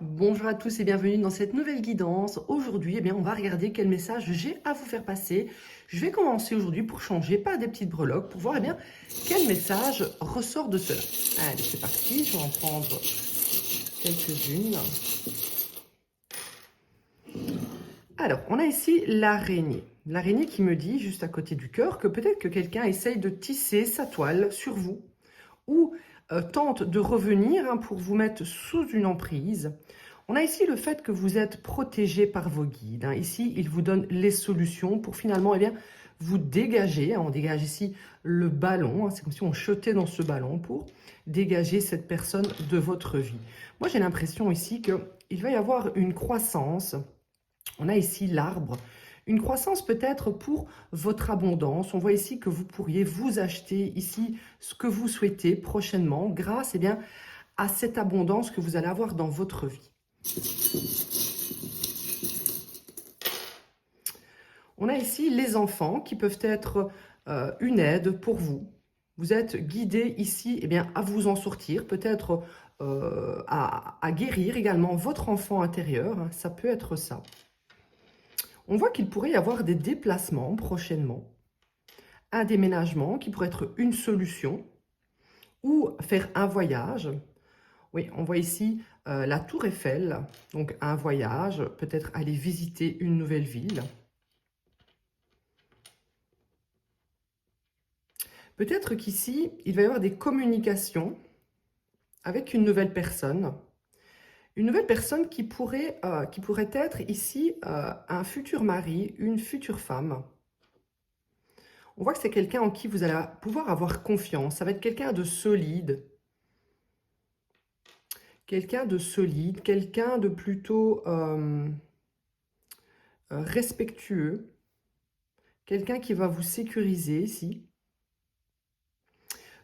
Bonjour à tous et bienvenue dans cette nouvelle guidance. Aujourd'hui, on va regarder quel message j'ai à vous faire passer. Je vais commencer aujourd'hui pour changer par des petites breloques pour voir quel message ressort de cela. Allez, c'est parti, je vais en prendre quelques-unes. Alors, on a ici l'araignée. L'araignée qui me dit, juste à côté du cœur, que peut-être que quelqu'un essaye de tisser sa toile sur vous ou tente de revenir pour vous mettre sous une emprise. On a ici le fait que vous êtes protégé par vos guides. Ici, ils vous donnent les solutions pour finalement vous dégager. On dégage ici le ballon. C'est comme si on jetait dans ce ballon pour dégager cette personne de votre vie. Moi, j'ai l'impression ici qu'il va y avoir une croissance. On a ici l'arbre. Une croissance peut-être pour votre abondance. On voit ici que vous pourriez vous acheter ici ce que vous souhaitez prochainement grâce à cette abondance que vous allez avoir dans votre vie. On a ici les enfants qui peuvent être une aide pour vous. Vous êtes guidé ici à vous en sortir, peut-être à guérir également votre enfant intérieur. Ça peut être ça. On voit qu'il pourrait y avoir des déplacements prochainement. Un déménagement qui pourrait être une solution ou faire un voyage. Oui, on voit ici la Tour Eiffel, donc un voyage, peut-être aller visiter une nouvelle ville. Peut-être qu'ici, il va y avoir des communications avec une nouvelle personne. Une nouvelle personne qui pourrait être ici un futur mari, une future femme. On voit que c'est quelqu'un en qui vous allez pouvoir avoir confiance. Ça va être quelqu'un de solide. Quelqu'un de solide, quelqu'un de plutôt respectueux. Quelqu'un qui va vous sécuriser ici.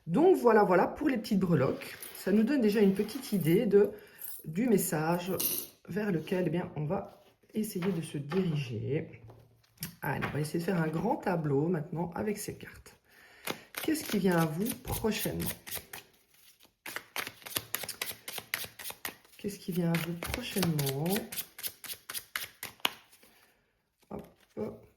Donc voilà pour les petites breloques. Ça nous donne déjà une petite idée du message vers lequel on va essayer de se diriger. Allez, on va essayer de faire un grand tableau maintenant avec ces cartes. Qu'est-ce qui vient à vous prochainement? Qu'est-ce qui vient à vous prochainement? Hop, hop.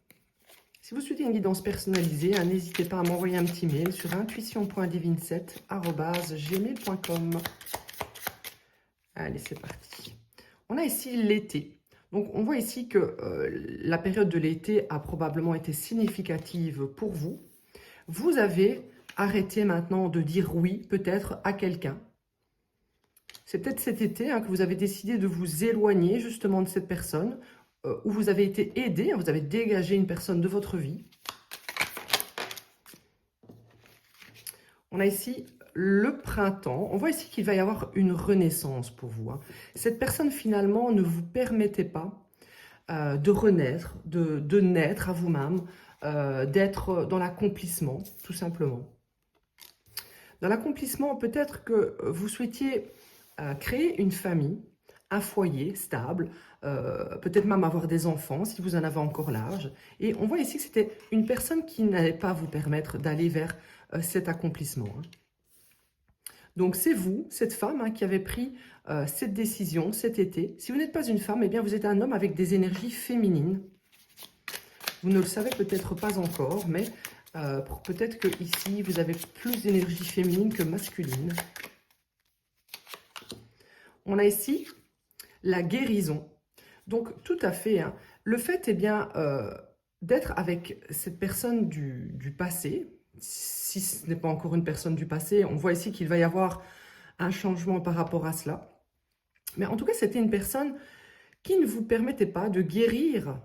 Si vous souhaitez une guidance personnalisée, n'hésitez pas à m'envoyer un petit mail sur intuition.divine7@gmail.com. Allez, c'est parti. On a ici l'été. Donc, on voit ici que la période de l'été a probablement été significative pour vous. Vous avez arrêté maintenant de dire oui, peut-être, à quelqu'un. C'est peut-être cet été que vous avez décidé de vous éloigner justement de cette personne, où vous avez été aidé, vous avez dégagé une personne de votre vie. On a ici le printemps. On voit ici qu'il va y avoir une renaissance pour vous. Cette personne finalement ne vous permettait pas de renaître, de naître à vous-même, d'être dans l'accomplissement, tout simplement. Dans l'accomplissement, peut-être que vous souhaitiez créer une famille, un foyer stable, peut-être même avoir des enfants si vous en avez encore l'âge. Et on voit ici que c'était une personne qui n'allait pas vous permettre d'aller vers cet accomplissement. Donc c'est vous, cette femme, qui avez pris cette décision cet été. Si vous n'êtes pas une femme, vous êtes un homme avec des énergies féminines. Vous ne le savez peut-être pas encore, mais peut-être que ici vous avez plus d'énergie féminine que masculine. On a ici la guérison. Donc, tout à fait, le fait d'être avec cette personne du passé, si ce n'est pas encore une personne du passé, on voit ici qu'il va y avoir un changement par rapport à cela. Mais en tout cas, c'était une personne qui ne vous permettait pas de guérir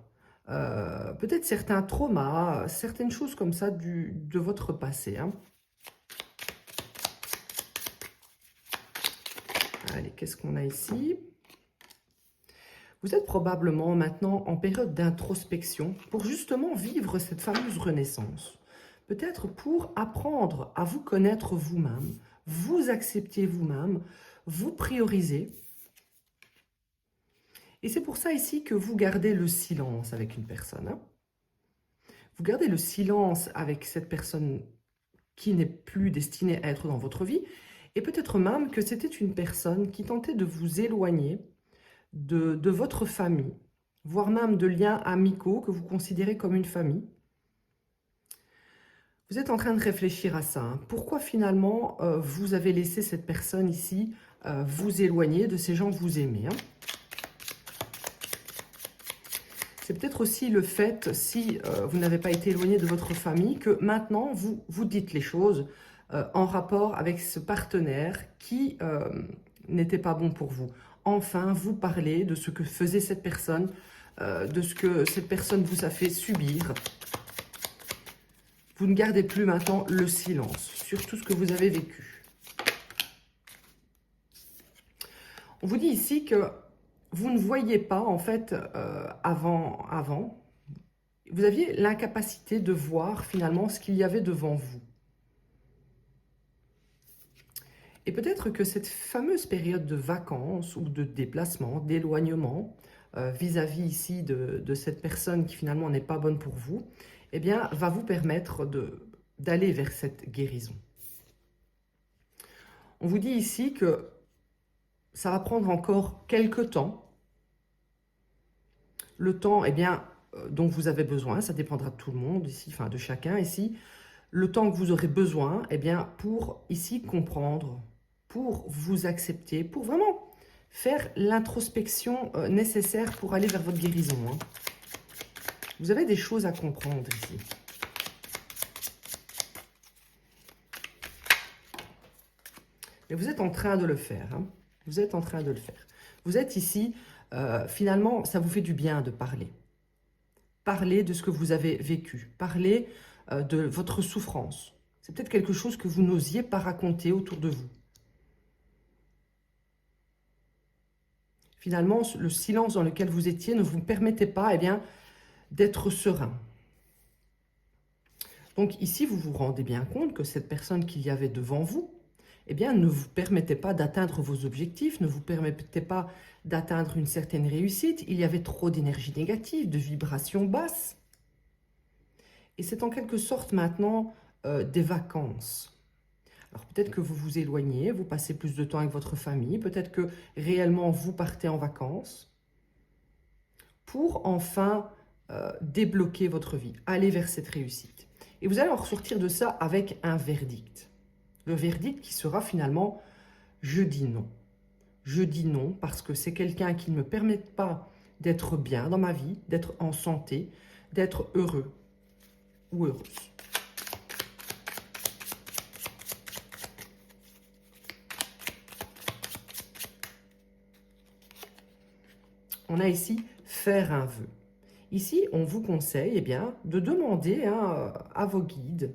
peut-être certains traumas, certaines choses comme ça de votre passé. Allez, qu'est-ce qu'on a ici ? Vous êtes probablement maintenant en période d'introspection pour justement vivre cette fameuse renaissance. Peut-être pour apprendre à vous connaître vous-même, vous accepter vous-même, vous prioriser. Et c'est pour ça ici que vous gardez le silence avec une personne. Vous gardez le silence avec cette personne qui n'est plus destinée à être dans votre vie. Et peut-être même que c'était une personne qui tentait de vous éloigner de votre famille, voire même de liens amicaux que vous considérez comme une famille. Vous êtes en train de réfléchir à ça, hein. Pourquoi finalement vous avez laissé cette personne ici vous éloigner de ces gens que vous aimez, hein? C'est peut-être aussi le fait, si vous n'avez pas été éloigné de votre famille, que maintenant vous vous dites les choses en rapport avec ce partenaire qui n'était pas bon pour vous. Enfin, vous parlez de ce que faisait cette personne, de ce que cette personne vous a fait subir. Vous ne gardez plus maintenant le silence sur tout ce que vous avez vécu. On vous dit ici que vous ne voyez pas, en fait, avant, vous aviez l'incapacité de voir finalement ce qu'il y avait devant vous. Et peut-être que cette fameuse période de vacances ou de déplacement, d'éloignement, vis-à-vis ici de cette personne qui finalement n'est pas bonne pour vous, eh bien, va vous permettre d'aller vers cette guérison. On vous dit ici que ça va prendre encore quelques temps. Le temps, eh bien, dont vous avez besoin, ça dépendra de tout le monde ici, enfin de chacun ici. Le temps que vous aurez besoin, eh bien, pour ici comprendre, pour vous accepter, pour vraiment faire l'introspection nécessaire pour aller vers votre guérison, hein. Vous avez des choses à comprendre ici. Et vous êtes en train de le faire, hein. Vous êtes en train de le faire. Vous êtes ici, finalement, ça vous fait du bien de parler. Parler de ce que vous avez vécu. Parler de votre souffrance. C'est peut-être quelque chose que vous n'osiez pas raconter autour de vous. Finalement, le silence dans lequel vous étiez ne vous permettait pas, eh bien, d'être serein. Donc ici, vous vous rendez bien compte que cette personne qu'il y avait devant vous, eh bien, ne vous permettait pas d'atteindre vos objectifs, ne vous permettait pas d'atteindre une certaine réussite. Il y avait trop d'énergie négative, de vibrations basses. Et c'est en quelque sorte maintenant des vacances. Alors peut-être que vous vous éloignez, vous passez plus de temps avec votre famille, peut-être que réellement vous partez en vacances pour enfin débloquer votre vie, aller vers cette réussite. Et vous allez en ressortir de ça avec un verdict. Le verdict qui sera finalement « je dis non ». Je dis non parce que c'est quelqu'un qui ne me permet pas d'être bien dans ma vie, d'être en santé, d'être heureux ou heureuse. On a ici « faire un vœu ». Ici, on vous conseille eh bien, de demander hein, à vos guides,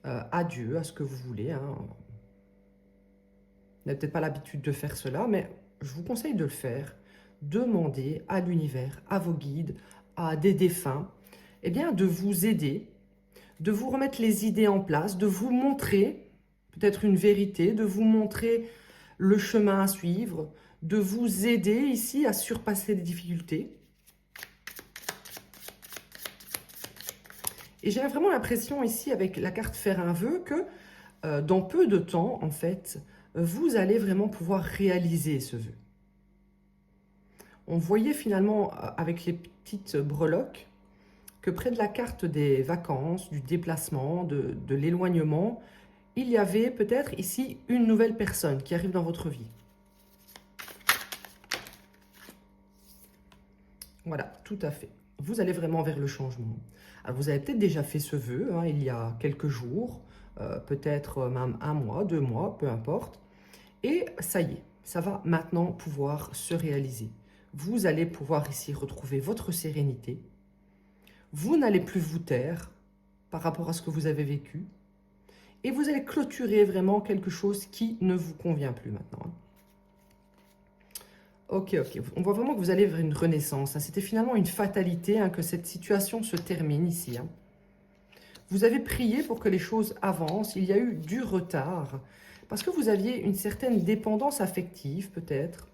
à Dieu, à ce que vous voulez. Hein. Vous n'avez peut-être pas l'habitude de faire cela, mais je vous conseille de le faire. Demandez à l'univers, à vos guides, à des défunts, eh bien, de vous aider, de vous remettre les idées en place, de vous montrer peut-être une vérité, de vous montrer le chemin à suivre, de vous aider ici à surpasser les difficultés. Et j'ai vraiment l'impression ici, avec la carte faire un vœu, que dans peu de temps, en fait, vous allez vraiment pouvoir réaliser ce vœu. On voyait finalement, avec les petites breloques, que près de la carte des vacances, du déplacement, de l'éloignement, il y avait peut-être ici une nouvelle personne qui arrive dans votre vie. Voilà, tout à fait. Vous allez vraiment vers le changement. Alors, vous avez peut-être déjà fait ce vœu, hein, il y a quelques jours, peut-être même 1 mois, 2 mois, peu importe. Et ça y est, ça va maintenant pouvoir se réaliser. Vous allez pouvoir ici retrouver votre sérénité. Vous n'allez plus vous taire par rapport à ce que vous avez vécu. Et vous allez clôturer vraiment quelque chose qui ne vous convient plus maintenant. Ok, on voit vraiment que vous allez vers une renaissance. Hein. C'était finalement une fatalité hein, que cette situation se termine ici. Hein. Vous avez prié pour que les choses avancent. Il y a eu du retard. Parce que vous aviez une certaine dépendance affective, peut-être.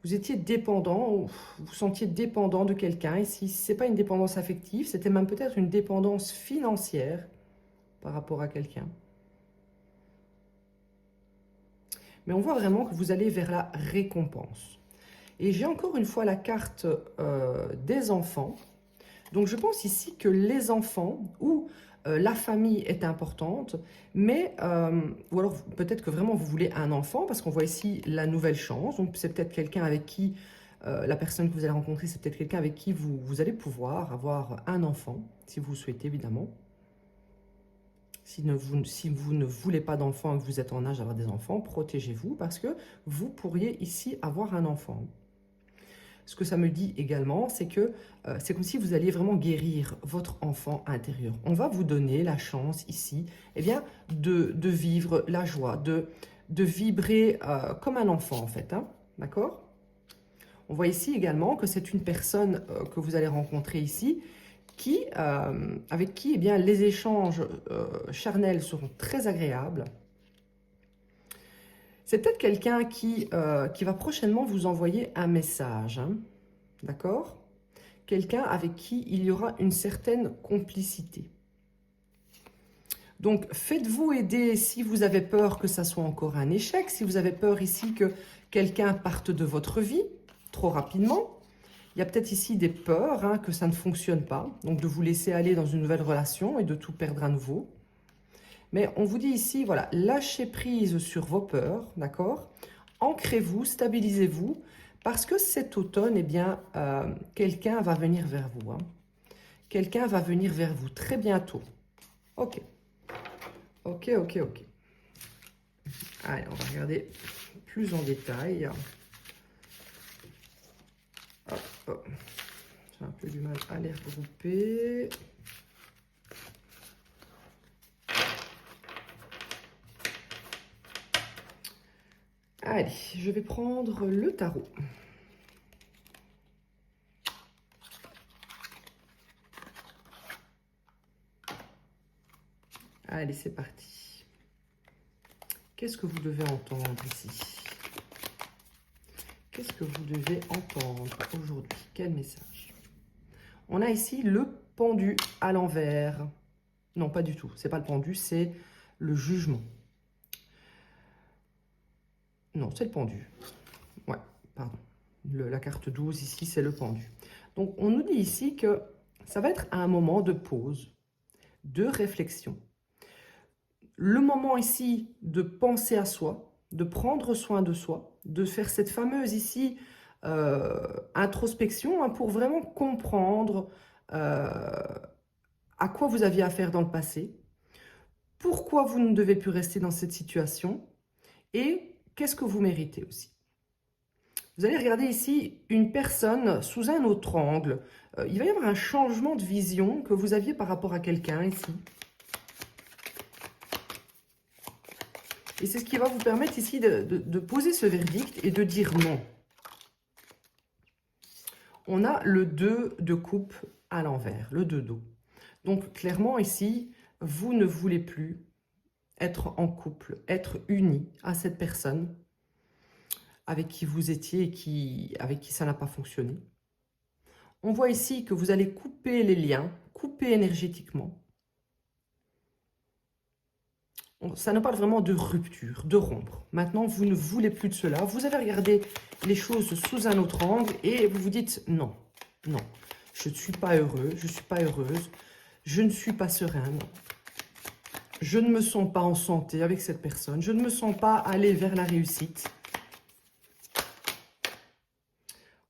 Vous étiez dépendant, vous sentiez dépendant de quelqu'un. Ici, ce n'est pas une dépendance affective, c'était même peut-être une dépendance financière par rapport à quelqu'un. Mais on voit vraiment que vous allez vers la récompense. Et j'ai encore une fois la carte des enfants. Donc je pense ici que les enfants ou la famille est importante, mais, ou alors peut-être que vraiment vous voulez un enfant, parce qu'on voit ici la nouvelle chance. Donc c'est peut-être quelqu'un avec qui, la personne que vous allez rencontrer, c'est peut-être quelqu'un avec qui vous allez pouvoir avoir un enfant, si vous le souhaitez évidemment. Si vous ne voulez pas d'enfants et que vous êtes en âge d'avoir des enfants, protégez-vous parce que vous pourriez ici avoir un enfant. Ce que ça me dit également, c'est que c'est comme si vous alliez vraiment guérir votre enfant intérieur. On va vous donner la chance ici, eh bien, de vivre la joie, de vibrer comme un enfant en fait. Hein, d'accord? On voit ici également que c'est une personne que vous allez rencontrer ici avec qui eh bien, les échanges charnels seront très agréables. C'est peut-être quelqu'un qui va prochainement vous envoyer un message, hein, d'accord? Quelqu'un avec qui il y aura une certaine complicité. Donc, faites-vous aider si vous avez peur que ça soit encore un échec, si vous avez peur ici que quelqu'un parte de votre vie trop rapidement. Il y a peut-être ici des peurs, hein, que ça ne fonctionne pas, donc de vous laisser aller dans une nouvelle relation et de tout perdre à nouveau. Mais on vous dit ici, voilà, lâchez prise sur vos peurs, d'accord? Ancrez-vous, stabilisez-vous, parce que cet automne, eh bien, quelqu'un va venir vers vous. Hein. Quelqu'un va venir vers vous très bientôt. Ok. Ok, ok, ok. Allez, on va regarder plus en détail. Hop, hop. J'ai un peu du mal à les regrouper. Allez, je vais prendre le tarot. Allez, c'est parti. Qu'est-ce que vous devez entendre ici? Qu'est-ce que vous devez entendre aujourd'hui? Quel message? On a ici le pendu à l'envers. Non, pas du tout. C'est pas le pendu, c'est le jugement. Non, c'est le pendu. Ouais, pardon. La carte 12 ici, c'est le pendu. Donc, on nous dit ici que ça va être un moment de pause, de réflexion. Le moment ici de penser à soi, de prendre soin de soi, de faire cette fameuse ici introspection, hein, pour vraiment comprendre à quoi vous aviez affaire dans le passé, pourquoi vous ne devez plus rester dans cette situation et qu'est-ce que vous méritez aussi. Vous allez regarder ici une personne sous un autre angle. Il va y avoir un changement de vision que vous aviez par rapport à quelqu'un ici. Et c'est ce qui va vous permettre ici de poser ce verdict et de dire non. On a le 2 de coupe à l'envers, le 2 d'eau. Donc clairement ici, vous ne voulez plus être en couple, être unis à cette personne avec qui vous étiez et avec qui ça n'a pas fonctionné. On voit ici que vous allez couper les liens, couper énergétiquement. Ça nous parle vraiment de rupture, de rompre. Maintenant, vous ne voulez plus de cela. Vous avez regardé les choses sous un autre angle et vous vous dites non, non, je ne suis pas heureux, je ne suis pas heureuse, je ne suis pas sereine. Je ne me sens pas en santé avec cette personne. Je ne me sens pas aller vers la réussite.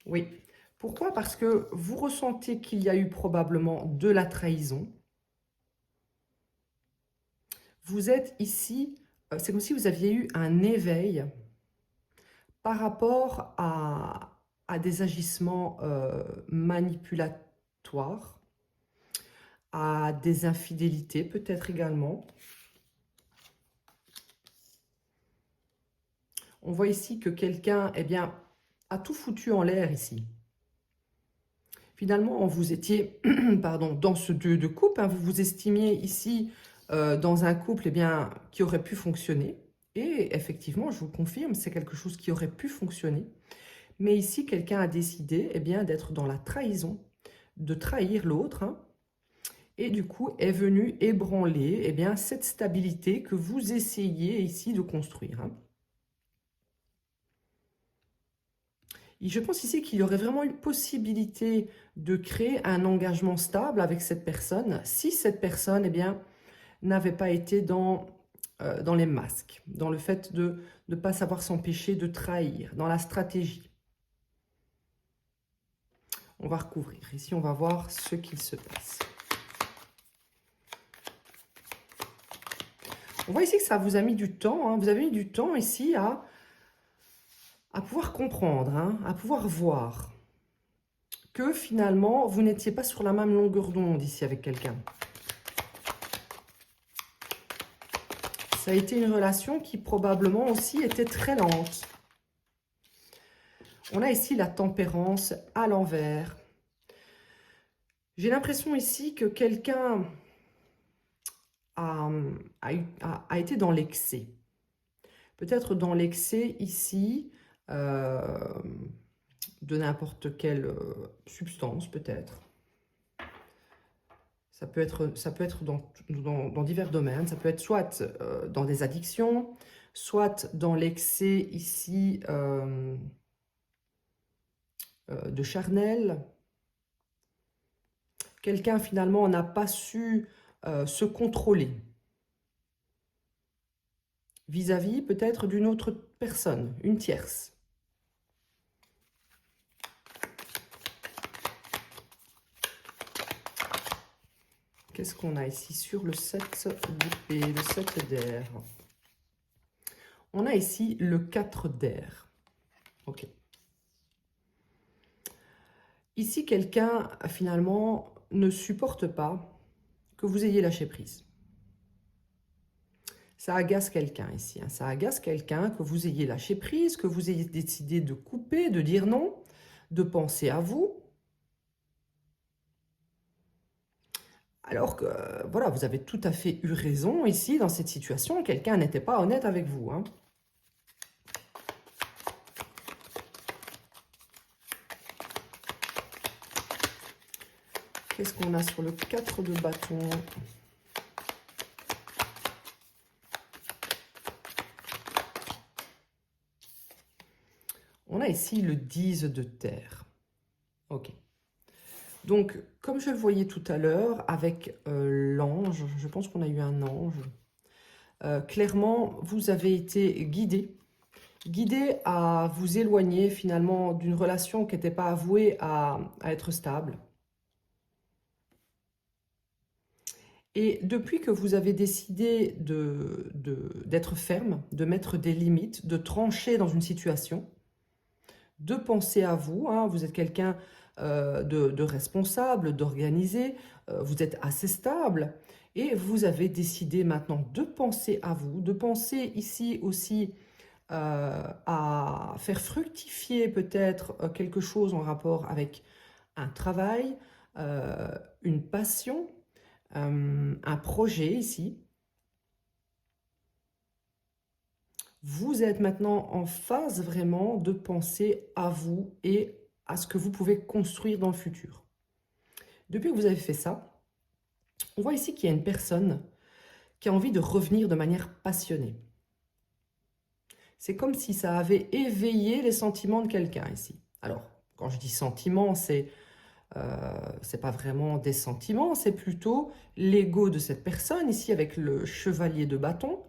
Oui. Pourquoi? Parce que vous ressentez qu'il y a eu probablement de la trahison. Vous êtes ici, c'est comme si vous aviez eu un éveil par rapport à des agissements manipulatoires, à des infidélités peut-être également. On voit ici que quelqu'un, eh bien, a tout foutu en l'air ici. Finalement, vous étiez pardon, dans ce 2 de coupe, hein, vous vous estimiez ici dans un couple eh bien, qui aurait pu fonctionner. Et effectivement, je vous confirme, c'est quelque chose qui aurait pu fonctionner. Mais ici, quelqu'un a décidé eh bien, d'être dans la trahison, de trahir l'autre. Hein, et du coup, est venu ébranler eh bien, cette stabilité que vous essayez ici de construire. Hein. Je pense ici qu'il y aurait vraiment une possibilité de créer un engagement stable avec cette personne, si cette personne, eh bien, n'avait pas été dans les masques, dans le fait de ne pas savoir s'empêcher de trahir, dans la stratégie. On va recouvrir. Ici, on va voir ce qu'il se passe. On voit ici que ça vous a mis du temps. Hein. Vous avez mis du temps ici à pouvoir comprendre, hein, à pouvoir voir que finalement, vous n'étiez pas sur la même longueur d'onde ici avec quelqu'un. Ça a été une relation qui probablement aussi était très lente. On a ici la tempérance à l'envers. J'ai l'impression ici que quelqu'un a été dans l'excès. Peut-être dans l'excès ici de n'importe quelle substance, peut-être. Ça peut être dans divers domaines. Ça peut être soit dans des addictions, soit dans l'excès ici de charnel. Quelqu'un finalement n'a pas su se contrôler vis-à-vis peut-être d'une autre personne, une tierce. Qu'est-ce qu'on a ici sur le 7 d'épée, le 7 d'air? On a ici le 4 d'air. Ok. Ici, quelqu'un, finalement, ne supporte pas que vous ayez lâché prise. Ça agace quelqu'un ici. Hein. Ça agace quelqu'un que vous ayez lâché prise, que vous ayez décidé de couper, de dire non, de penser à vous. Alors que, voilà, vous avez tout à fait eu raison ici, dans cette situation. Quelqu'un n'était pas honnête avec vous. Hein. Qu'est-ce qu'on a sur le 4 de bâton? On a ici le 10 de terre. Ok. Donc, comme je le voyais tout à l'heure, avec l'ange, je pense qu'on a eu un ange, clairement, vous avez été guidé à vous éloigner finalement d'une relation qui n'était pas avouée à être stable. Et depuis que vous avez décidé d'être ferme, de mettre des limites, de trancher dans une situation, de penser à vous, hein, vous êtes quelqu'un de responsable, d'organisé, vous êtes assez stable, et vous avez décidé maintenant de penser à vous, de penser ici aussi à faire fructifier peut-être quelque chose en rapport avec un travail, une passion, un projet ici. Vous êtes maintenant en phase vraiment de penser à vous et à ce que vous pouvez construire dans le futur. Depuis que vous avez fait ça, on voit ici qu'il y a une personne qui a envie de revenir de manière passionnée. C'est comme si ça avait éveillé les sentiments de quelqu'un ici. Alors, quand je dis sentiments, c'est pas vraiment des sentiments, c'est plutôt l'ego de cette personne ici avec le chevalier de bâton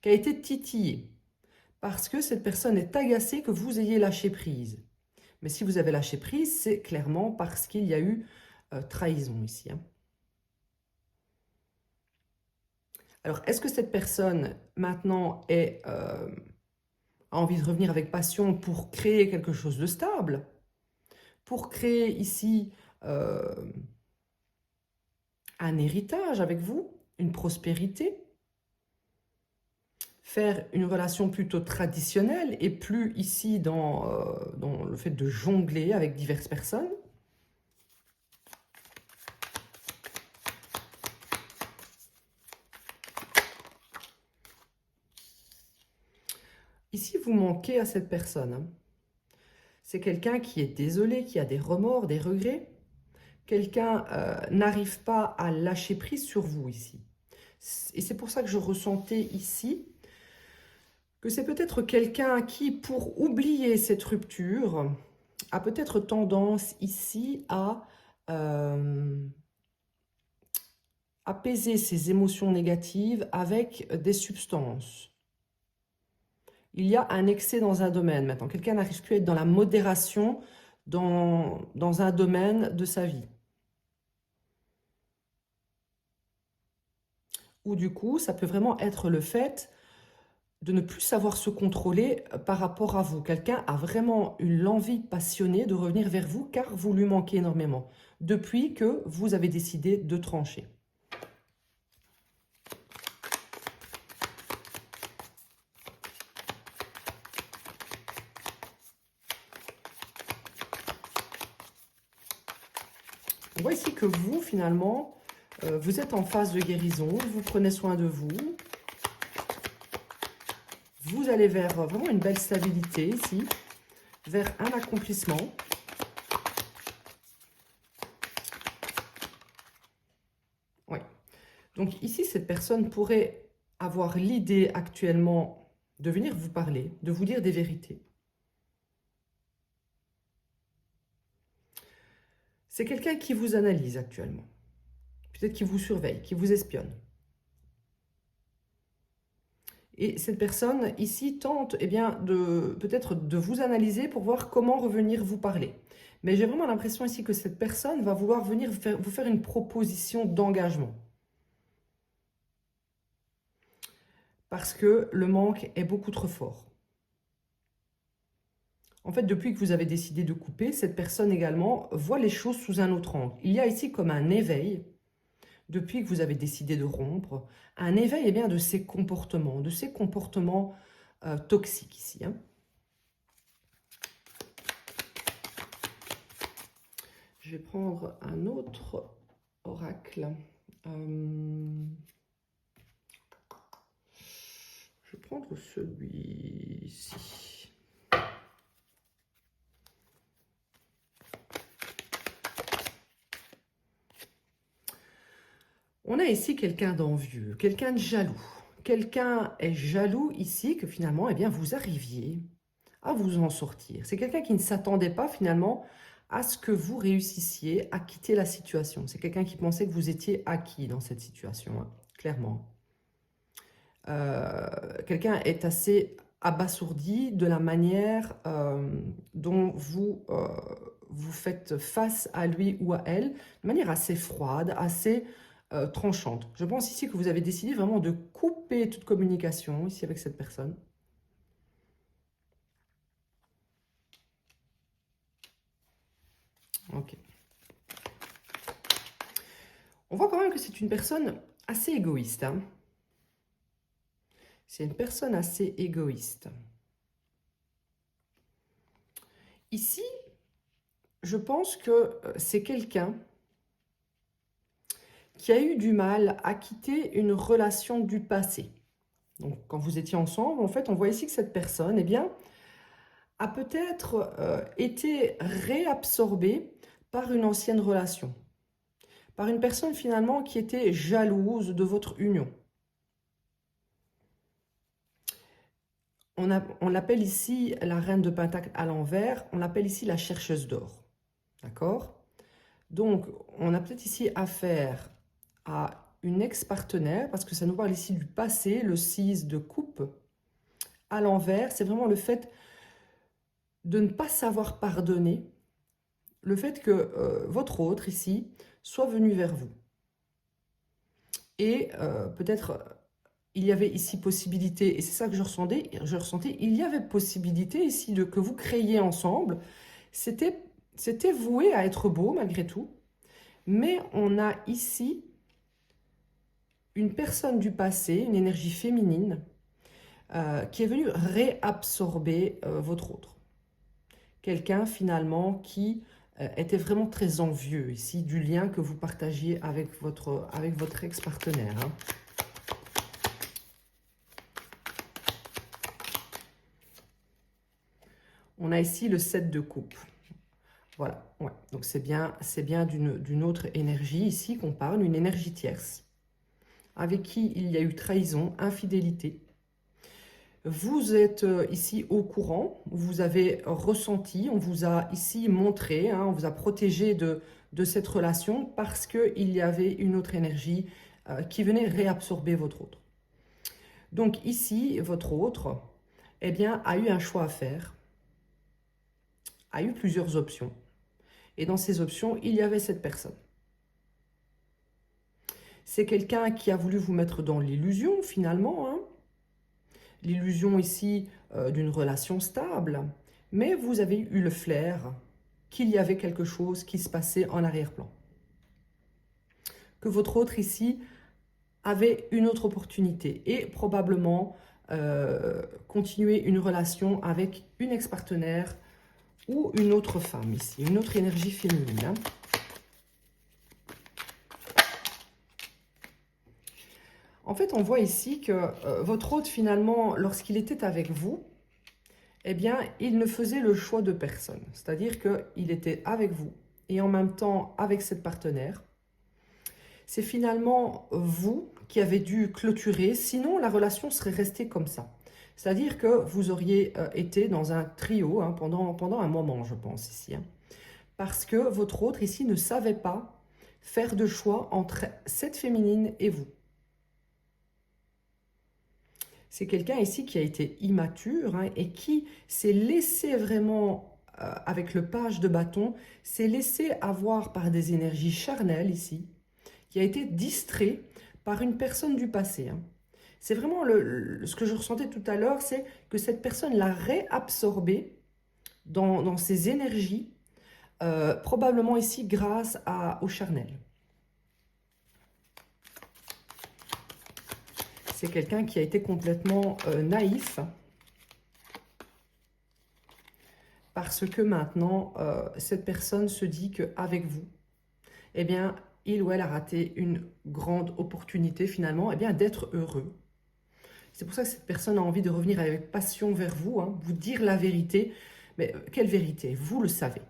qui a été titillé. Parce que cette personne est agacée que vous ayez lâché prise. Mais si vous avez lâché prise, c'est clairement parce qu'il y a eu trahison ici. Hein. Alors, est-ce que cette personne, maintenant, a envie de revenir avec passion pour créer quelque chose de stable? Pour créer ici un héritage avec vous? Une prospérité? Faire une relation plutôt traditionnelle et plus ici dans le fait de jongler avec diverses personnes. Ici, vous manquez à cette personne. Hein. C'est quelqu'un qui est désolé, qui a des remords, des regrets. Quelqu'un n'arrive pas à lâcher prise sur vous ici. Et c'est pour ça que je ressentais ici que c'est peut-être quelqu'un qui, pour oublier cette rupture, a peut-être tendance ici à apaiser ses émotions négatives avec des substances. Il y a un excès dans un domaine maintenant. Quelqu'un n'arrive plus à être dans la modération dans un domaine de sa vie. Ou du coup, ça peut vraiment être le fait de ne plus savoir se contrôler par rapport à vous. Quelqu'un a vraiment eu l'envie passionnée de revenir vers vous car vous lui manquez énormément depuis que vous avez décidé de trancher. On voit ici que vous, finalement, vous êtes en phase de guérison, vous prenez soin de vous. Vous allez vers vraiment une belle stabilité ici, vers un accomplissement. Oui. Donc ici, cette personne pourrait avoir l'idée actuellement de venir vous parler, de vous dire des vérités. C'est quelqu'un qui vous analyse actuellement. Peut-être qui vous surveille, qui vous espionne. Et cette personne ici tente bien, peut-être de vous analyser pour voir comment revenir vous parler. Mais j'ai vraiment l'impression ici que cette personne va vouloir venir vous faire une proposition d'engagement. Parce que le manque est beaucoup trop fort. En fait, depuis que vous avez décidé de couper, cette personne également voit les choses sous un autre angle. Il y a ici comme un éveil, depuis que vous avez décidé de rompre, un éveil bien, de ces comportements toxiques ici. Hein. Je vais prendre un autre oracle. Je vais prendre celui-ci. On a ici quelqu'un d'envieux, quelqu'un de jaloux. Quelqu'un est jaloux ici que finalement, vous arriviez à vous en sortir. C'est quelqu'un qui ne s'attendait pas finalement à ce que vous réussissiez à quitter la situation. C'est quelqu'un qui pensait que vous étiez acquis dans cette situation, hein, clairement. Quelqu'un est assez abasourdi de la manière dont vous faites face à lui ou à elle, de manière assez froide, assez tranchante. Je pense ici que vous avez décidé vraiment de couper toute communication ici avec cette personne. Ok. On voit quand même que c'est une personne assez égoïste. Hein. C'est une personne assez égoïste. Ici, je pense que c'est quelqu'un qui a eu du mal à quitter une relation du passé. Donc, quand vous étiez ensemble, en fait, on voit ici que cette personne, a peut-être été réabsorbée par une ancienne relation. Par une personne, finalement, qui était jalouse de votre union. On l'appelle ici la reine de Pentacle à l'envers, on l'appelle ici la chercheuse d'or. D'accord? Donc, on a peut-être ici affaire à une ex-partenaire, parce que ça nous parle ici du passé, le 6 de coupe. À l'envers, c'est vraiment le fait de ne pas savoir pardonner, le fait que votre autre ici soit venu vers vous. Et peut-être il y avait ici possibilité, et c'est ça que je ressentais, il y avait possibilité ici que vous créiez ensemble. C'était voué à être beau malgré tout, mais on a ici une personne du passé, une énergie féminine, qui est venue réabsorber votre autre. Quelqu'un finalement qui était vraiment très envieux ici du lien que vous partagiez avec votre ex-partenaire. Hein. On a ici le 7 de coupe. Voilà, ouais. Donc c'est bien d'une autre énergie ici qu'on parle, une énergie tierce, avec qui il y a eu trahison, infidélité. Vous êtes ici au courant, vous avez ressenti, on vous a ici montré, hein, on vous a protégé de cette relation parce qu'il y avait une autre énergie qui venait réabsorber votre autre. Donc ici, votre autre, eh bien, a eu un choix à faire, a eu plusieurs options. Et dans ces options, il y avait cette personne. C'est quelqu'un qui a voulu vous mettre dans l'illusion finalement, hein. L'illusion ici d'une relation stable, mais vous avez eu le flair qu'il y avait quelque chose qui se passait en arrière-plan. Que votre autre ici avait une autre opportunité et probablement continuer une relation avec une ex-partenaire ou une autre femme ici, une autre énergie féminine, hein. En fait, on voit ici que votre hôte, finalement, lorsqu'il était avec vous, eh bien, il ne faisait le choix de personne. C'est-à-dire qu'il était avec vous et en même temps avec cette partenaire. C'est finalement vous qui avez dû clôturer, sinon la relation serait restée comme ça. C'est-à-dire que vous auriez été dans un trio hein, pendant un moment, je pense, ici. Hein, parce que votre autre ici ne savait pas faire de choix entre cette féminine et vous. C'est quelqu'un ici qui a été immature hein, et qui s'est laissé vraiment, avec le page de bâton, s'est laissé avoir par des énergies charnelles ici, qui a été distrait par une personne du passé. Hein. C'est vraiment ce que je ressentais tout à l'heure, c'est que cette personne l'a réabsorbé dans ses énergies, probablement ici grâce au charnel. C'est quelqu'un qui a été complètement naïf parce que maintenant, cette personne se dit qu'avec vous, eh bien, il ou elle a raté une grande opportunité finalement eh bien, d'être heureux. C'est pour ça que cette personne a envie de revenir avec passion vers vous, hein, vous dire la vérité. Mais quelle vérité? Vous le savez.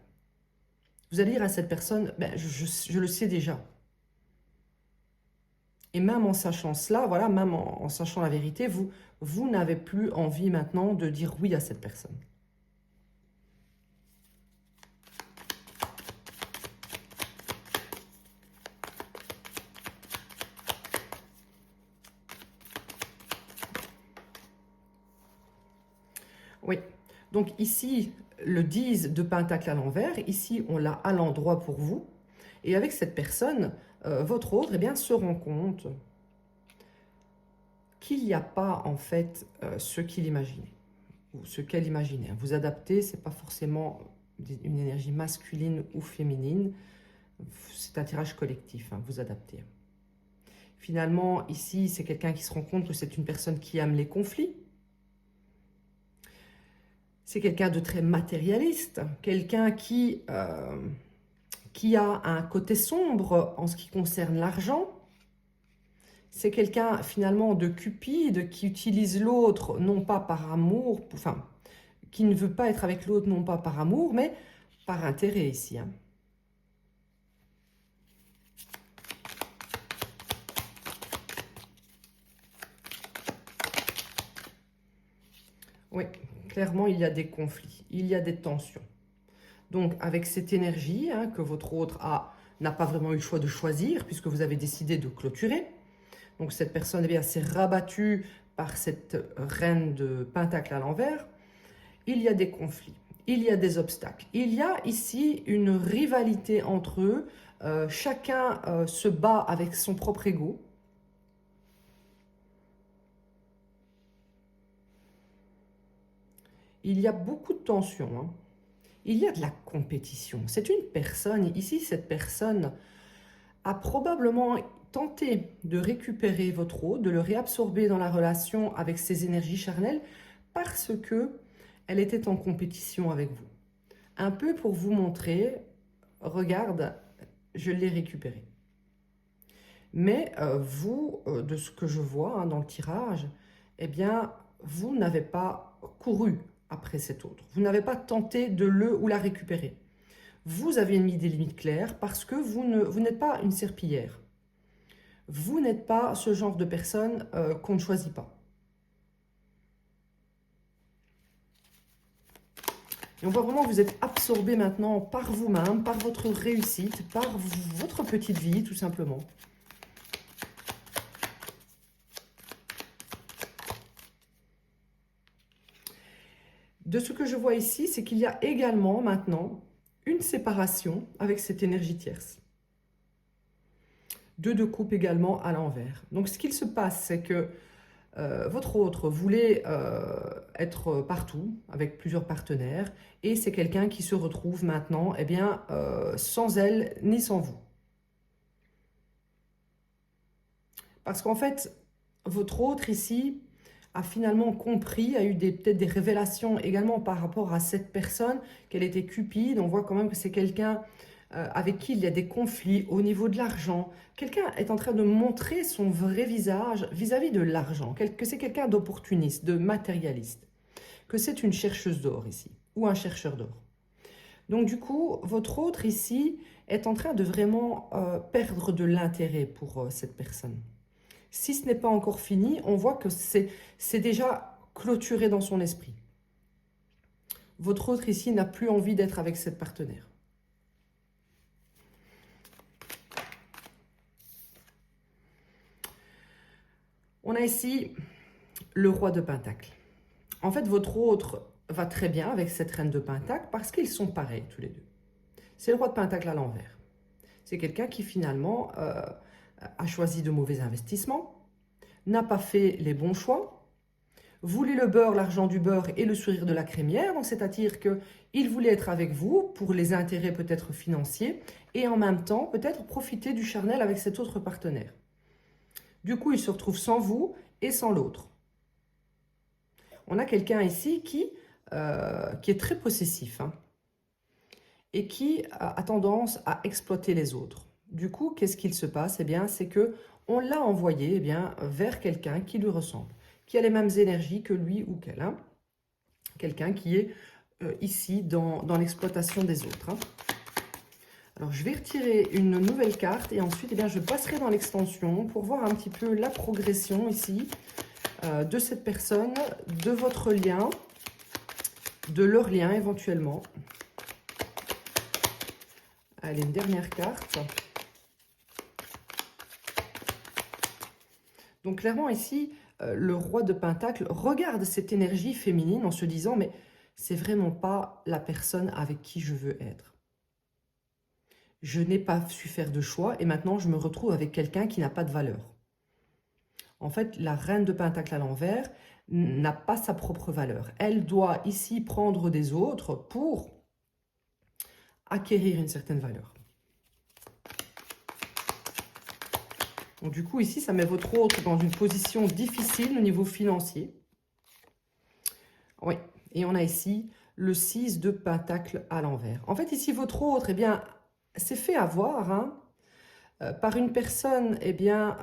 Vous allez dire à cette personne, ben, je le sais déjà. Et même en sachant cela, voilà, même en sachant la vérité, vous n'avez plus envie maintenant de dire oui à cette personne. Oui, donc ici, le 10 de pentacle à l'envers, ici on l'a à l'endroit pour vous. Et avec cette personne, votre autre eh bien, se rend compte qu'il n'y a pas en fait ce qu'il imaginait, ou ce qu'elle imaginait. Vous adaptez, ce n'est pas forcément une énergie masculine ou féminine, c'est un tirage collectif, hein, vous adaptez. Finalement, ici, c'est quelqu'un qui se rend compte que c'est une personne qui aime les conflits. C'est quelqu'un de très matérialiste, quelqu'un qui a un côté sombre en ce qui concerne l'argent. C'est quelqu'un finalement de cupide qui utilise l'autre non pas par amour, enfin, qui ne veut pas être avec l'autre non pas par amour, mais par intérêt ici. Hein. Oui, clairement, il y a des conflits, il y a des tensions. Donc, avec cette énergie hein, que votre autre n'a pas vraiment eu le choix de choisir, puisque vous avez décidé de clôturer. Donc, cette personne eh bien, s'est rabattue par cette reine de pentacle à l'envers. Il y a des conflits, il y a des obstacles. Il y a ici une rivalité entre eux. Chacun se bat avec son propre ego. Il y a beaucoup de tension. Hein. Il y a de la compétition. C'est une personne, ici cette personne a probablement tenté de récupérer votre eau, de le réabsorber dans la relation avec ses énergies charnelles parce que elle était en compétition avec vous. Un peu pour vous montrer, regarde, je l'ai récupéré. Mais vous, de ce que je vois hein, dans le tirage, eh bien, vous n'avez pas couru après cet autre. Vous n'avez pas tenté de le ou la récupérer. Vous avez mis des limites claires parce que vous n'êtes pas une serpillière. Vous n'êtes pas ce genre de personne qu'on ne choisit pas. Et on voit vraiment que vous êtes absorbé maintenant par vous-même, par votre réussite, par votre petite vie, tout simplement. De ce que je vois ici, c'est qu'il y a également maintenant une séparation avec cette énergie tierce. Deux coupes également à l'envers. Donc ce qu'il se passe, c'est que votre autre voulait être partout avec plusieurs partenaires et c'est quelqu'un qui se retrouve maintenant eh bien, sans elle ni sans vous. Parce qu'en fait, votre autre ici a finalement compris, a eu peut-être des révélations également par rapport à cette personne, qu'elle était cupide. On voit quand même que c'est quelqu'un avec qui il y a des conflits au niveau de l'argent. Quelqu'un est en train de montrer son vrai visage vis-à-vis de l'argent, que c'est quelqu'un d'opportuniste, de matérialiste, que c'est une chercheuse d'or ici, ou un chercheur d'or. Donc du coup, votre autre ici est en train de vraiment perdre de l'intérêt pour cette personne. Si ce n'est pas encore fini, on voit que c'est déjà clôturé dans son esprit. Votre autre ici n'a plus envie d'être avec cette partenaire. On a ici le roi de Pentacle. En fait, votre autre va très bien avec cette reine de Pentacle parce qu'ils sont pareils tous les deux. C'est le roi de Pentacle à l'envers. C'est quelqu'un qui finalement a choisi de mauvais investissements, n'a pas fait les bons choix, voulait le beurre, l'argent du beurre et le sourire de la crémière. Donc c'est-à-dire qu'il voulait être avec vous pour les intérêts peut-être financiers et en même temps peut-être profiter du charnel avec cet autre partenaire. Du coup, il se retrouve sans vous et sans l'autre. On a quelqu'un ici qui est très possessif hein, et qui a tendance à exploiter les autres. Du coup, qu'est-ce qu'il se passe? Eh bien, c'est qu'on l'a envoyé vers quelqu'un qui lui ressemble, qui a les mêmes énergies que lui ou qu'elle. Hein. Quelqu'un qui est ici dans l'exploitation des autres. Hein. Alors, je vais retirer une nouvelle carte et ensuite, eh bien, je passerai dans l'extension pour voir un petit peu la progression ici de cette personne, de votre lien, de leur lien éventuellement. Allez, une dernière carte. Donc clairement ici, le roi de Pentacle regarde cette énergie féminine en se disant « mais c'est vraiment pas la personne avec qui je veux être. Je n'ai pas su faire de choix et maintenant je me retrouve avec quelqu'un qui n'a pas de valeur. » En fait, la reine de Pentacle à l'envers n'a pas sa propre valeur. Elle doit ici prendre des autres pour acquérir une certaine valeur. Donc du coup, ici, ça met votre autre dans une position difficile au niveau financier. Oui, et on a ici le 6 de Pentacle à l'envers. En fait, ici, votre autre, eh bien, s'est fait avoir hein, par une personne, eh bien,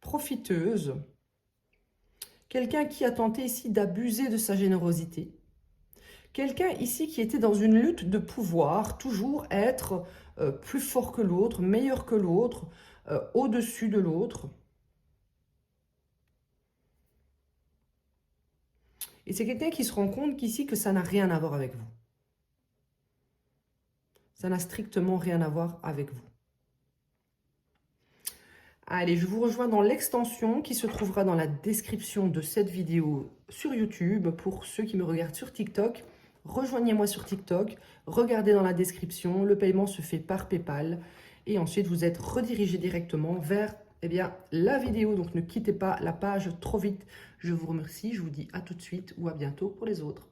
profiteuse. Quelqu'un qui a tenté ici d'abuser de sa générosité. Quelqu'un ici qui était dans une lutte de pouvoir, toujours être plus fort que l'autre, meilleur que l'autre, au-dessus de l'autre. Et c'est quelqu'un qui se rend compte qu'ici, que ça n'a rien à voir avec vous. Ça n'a strictement rien à voir avec vous. Allez, je vous rejoins dans l'extension qui se trouvera dans la description de cette vidéo sur YouTube. Pour ceux qui me regardent sur TikTok, rejoignez-moi sur TikTok, regardez dans la description, le paiement se fait par PayPal et ensuite vous êtes redirigé directement vers eh bien, la vidéo. Donc ne quittez pas la page trop vite. Je vous remercie, je vous dis à tout de suite ou à bientôt pour les autres.